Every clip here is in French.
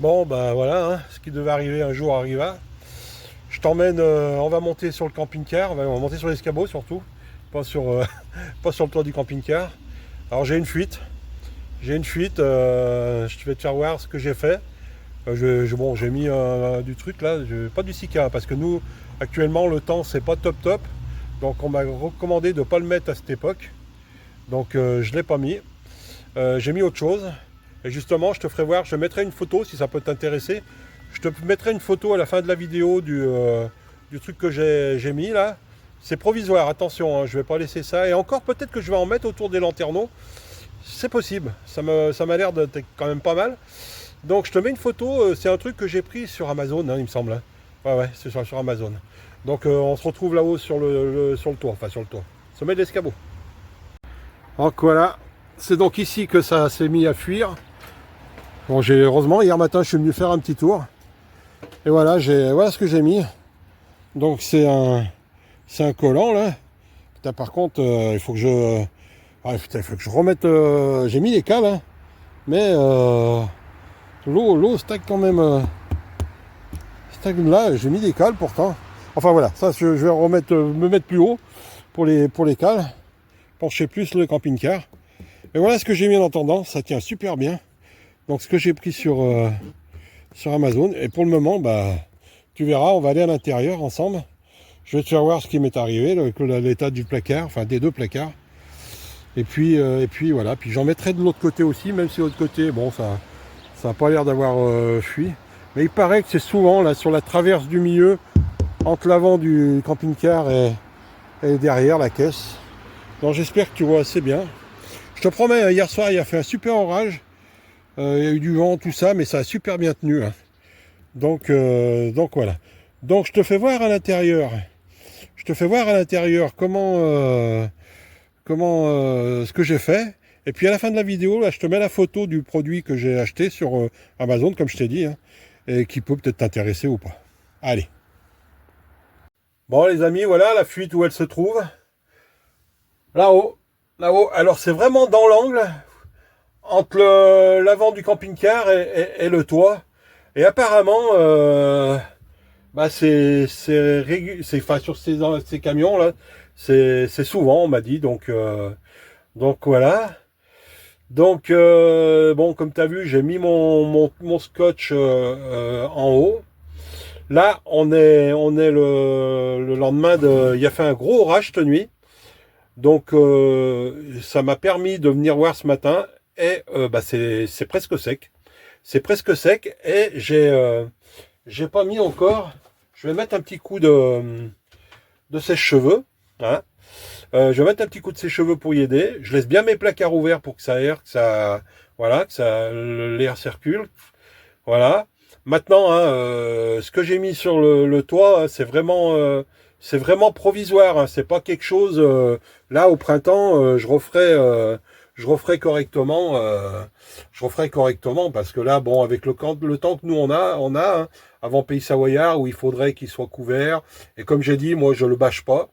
Bon, bah voilà, hein, ce qui devait arriver un jour arriva. Je t'emmène, on va monter sur le camping-car, on va monter sur l'escabeau surtout, pas sur, pas sur le toit du camping-car. Alors je vais te faire voir ce que j'ai fait. Bon, j'ai mis du truc là, pas du Sika, parce que nous, actuellement, le temps, c'est pas top top. Donc on m'a recommandé de ne pas le mettre à cette époque. Donc je ne l'ai pas mis. J'ai mis autre chose. Et justement, je te ferai voir, je te mettrai une photo si ça peut t'intéresser. Je te mettrai une photo à la fin de la vidéo du truc que j'ai mis là. C'est provisoire, attention, hein, je ne vais pas laisser ça. Et encore, peut-être que je vais en mettre autour des lanterneaux. C'est possible, ça m'a l'air d'être quand même pas mal. Donc je te mets une photo, c'est un truc que j'ai pris sur Amazon, hein, il me semble. Hein. Ouais, c'est sur Amazon. Donc on se retrouve là-haut sur sur le toit, enfin sur le toit. Sommet de l'escabeau. Donc voilà, c'est donc ici que ça s'est mis à fuir. Bon, heureusement, hier matin, je suis venu faire un petit tour. Et voilà, voilà ce que j'ai mis. Donc c'est un collant là. Putain, par contre, il faut que il faut que je remette. J'ai mis les cales, hein, mais l'eau stagne quand même. Stagne là. J'ai mis des cales pourtant. Enfin voilà, ça je vais remettre, me mettre plus haut pour les cales. Pencher plus le camping-car. Et voilà ce que j'ai mis en attendant. Ça tient super bien. Donc ce que j'ai pris sur Amazon. Et pour le moment, bah, tu verras, on va aller à l'intérieur ensemble. Je vais te faire voir ce qui m'est arrivé, l'état du placard, enfin des deux placards. Et puis voilà, puis j'en mettrai de l'autre côté aussi, même si de l'autre côté, bon, ça n'a pas l'air d'avoir fui. Mais il paraît que c'est souvent là sur la traverse du milieu, entre l'avant du camping-car et derrière la caisse. Donc j'espère que tu vois assez bien. Je te promets, hier soir, il a fait un super orage. Il y a eu du vent, tout ça, mais ça a super bien tenu. Hein. Donc voilà. Donc je te fais voir à l'intérieur. Je te fais voir à l'intérieur ce que j'ai fait. Et puis à la fin de la vidéo, là, je te mets la photo du produit que j'ai acheté sur Amazon, comme je t'ai dit, hein, et qui peut peut-être t'intéresser ou pas. Allez. Bon les amis, voilà la fuite où elle se trouve. Là-haut. Là-haut. Alors c'est vraiment dans l'angle entre l'avant du camping-car et le toit. Et apparemment, bah enfin, sur ces camions là, c'est souvent, on m'a dit. Donc voilà. Donc bon, comme tu as vu, j'ai mis mon scotch en haut. Là, on est le lendemain il a fait un gros orage cette nuit. Donc ça m'a permis de venir voir ce matin et bah, c'est presque sec. C'est presque sec et j'ai pas mis encore. Je vais mettre un petit coup de sèche-cheveux. Hein. Je vais mettre un petit coup de sèche-cheveux pour y aider. Je laisse bien mes placards ouverts pour que ça aère, voilà, l'air circule. Voilà. Maintenant, hein, ce que j'ai mis sur le toit, hein, c'est vraiment provisoire. Hein, c'est pas quelque chose. Là, au printemps, je referai correctement. Je referai correctement parce que là, bon, avec le temps que nous on a, hein, avant Pays Savoyard où il faudrait qu'il soit couvert. Et comme j'ai dit, moi, je le bâche pas.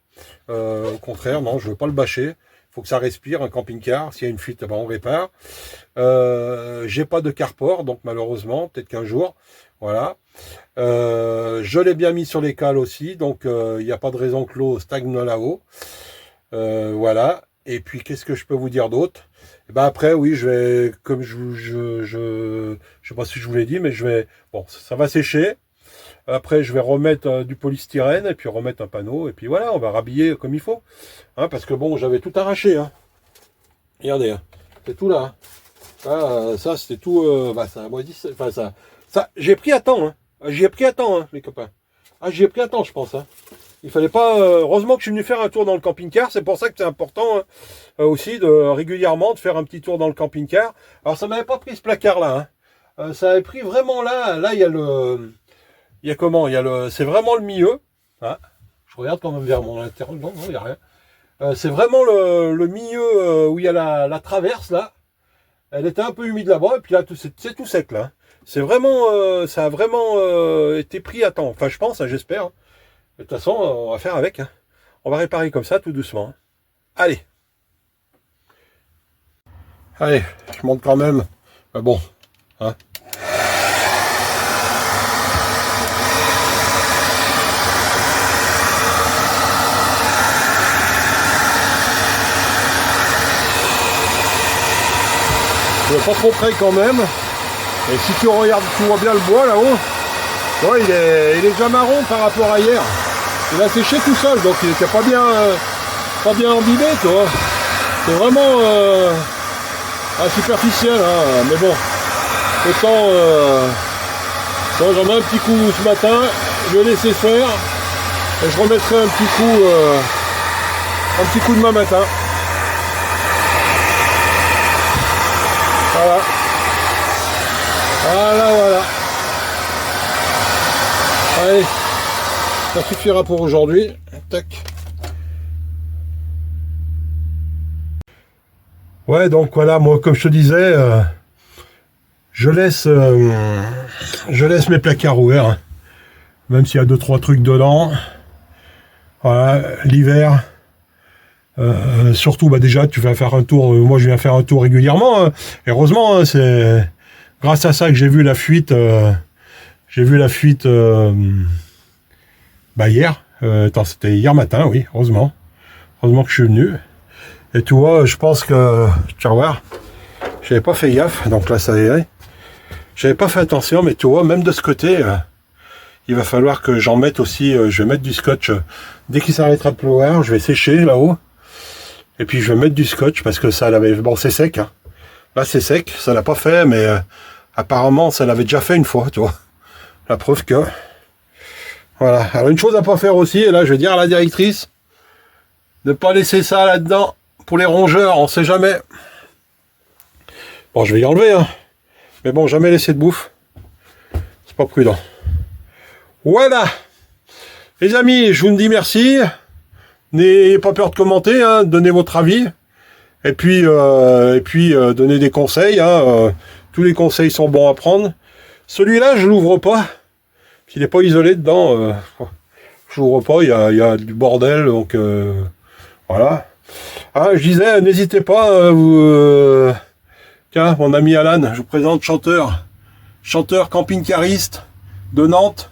Au contraire, non, je veux pas le bâcher. Il faut que ça respire, un camping-car. S'il y a une fuite, ben, on répare. J'ai pas de carport, donc malheureusement, peut-être qu'un jour. Voilà. Je l'ai bien mis sur les cales aussi, donc il n'y a pas de raison que l'eau stagne là-haut. Voilà. Et puis, qu'est-ce que je peux vous dire d'autre? Et ben après, oui, je vais, comme je sais pas si je vous l'ai dit, mais bon, ça va sécher. Après, je vais remettre du polystyrène et puis remettre un panneau. Et puis voilà, on va rhabiller comme il faut. Hein, parce que bon, j'avais tout arraché. Hein. Regardez, hein, c'est tout là. Hein. Ça c'était tout. Bah, ça a moisi. Enfin, ça j'ai pris à temps. Hein. J'y ai pris à temps, hein, les copains. Ah, j'y ai pris à temps, je pense. Hein. Il fallait pas. Heureusement que je suis venu faire un tour dans le camping-car. C'est pour ça que c'est important hein, aussi régulièrement de faire un petit tour dans le camping-car. Alors, ça m'avait pas pris ce placard-là. Hein. Ça avait pris vraiment là. Là, il y a le. Il y a comment? C'est vraiment le milieu. Hein. Je regarde quand même vers mon intérieur. Non, il n'y a rien. C'est vraiment le milieu où il y a la traverse là. Elle était un peu humide là-bas et puis là c'est tout sec là. C'est vraiment, ça a vraiment été pris à temps. Enfin je pense, hein, j'espère. De toute façon, on va faire avec. Hein. On va réparer comme ça tout doucement. Hein. Allez. Allez, je monte quand même. Mais bon. Hein. pas trop près quand même. Et si tu regardes, tu vois bien le bois là-haut, ouais, il est déjà marron par rapport à hier. Il a séché tout seul, donc il n'était pas bien imbibé, tu vois. C'est vraiment superficiel, hein. Mais bon, autant bon, j'en mets un petit coup ce matin, je vais laisser faire, et je remettrai un petit coup demain matin. Voilà. Voilà. Allez, ça suffira pour aujourd'hui. Tac. Ouais, donc voilà, moi, comme je te disais, je laisse mes placards ouverts, même s'il y a 2-3 trucs dedans. Voilà, l'hiver. Surtout, bah déjà, tu vas faire un tour. Moi, je viens faire un tour régulièrement. Et heureusement, c'est grâce à ça que j'ai vu la fuite. Bah hier. C'était hier matin, oui. Heureusement que je suis venu. Et tu vois, je pense que tu vas voir. J'avais pas fait gaffe. Donc là, ça y est. J'avais pas fait attention, mais tu vois, même de ce côté, il va falloir que j'en mette aussi. Je vais mettre du scotch. Dès qu'il s'arrêtera de pleuvoir, je vais sécher là-haut. Et puis je vais mettre du scotch parce que ça l'avait... Bon, c'est sec. Hein. Là, c'est sec. Ça l'a pas fait, mais apparemment, ça l'avait déjà fait une fois, tu vois. La preuve que... Voilà. Alors, une chose à pas faire aussi, et là, je vais dire à la directrice, ne pas laisser ça là-dedans pour les rongeurs, on sait jamais. Bon, je vais y enlever, hein. Mais bon, jamais laisser de bouffe. C'est pas prudent. Voilà. Les amis, je vous dis merci. N'ayez pas peur de commenter, hein, donnez votre avis, et puis donnez des conseils. Hein, tous les conseils sont bons à prendre. Celui-là, je l'ouvre pas. S'il n'est pas isolé dedans, je l'ouvre pas. Il y a du bordel, donc voilà. Ah, je disais, n'hésitez pas. Tiens, mon ami Alan, je vous présente chanteur camping-cariste de Nantes,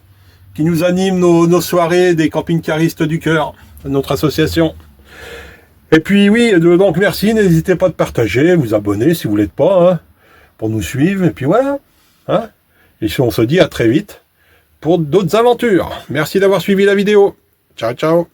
qui nous anime nos soirées des camping-caristes du cœur. Notre association. Et puis oui, donc merci, n'hésitez pas de partager, vous abonner si vous ne l'êtes pas, hein, pour nous suivre, et puis voilà. Hein, et on se dit à très vite pour d'autres aventures. Merci d'avoir suivi la vidéo. Ciao, ciao.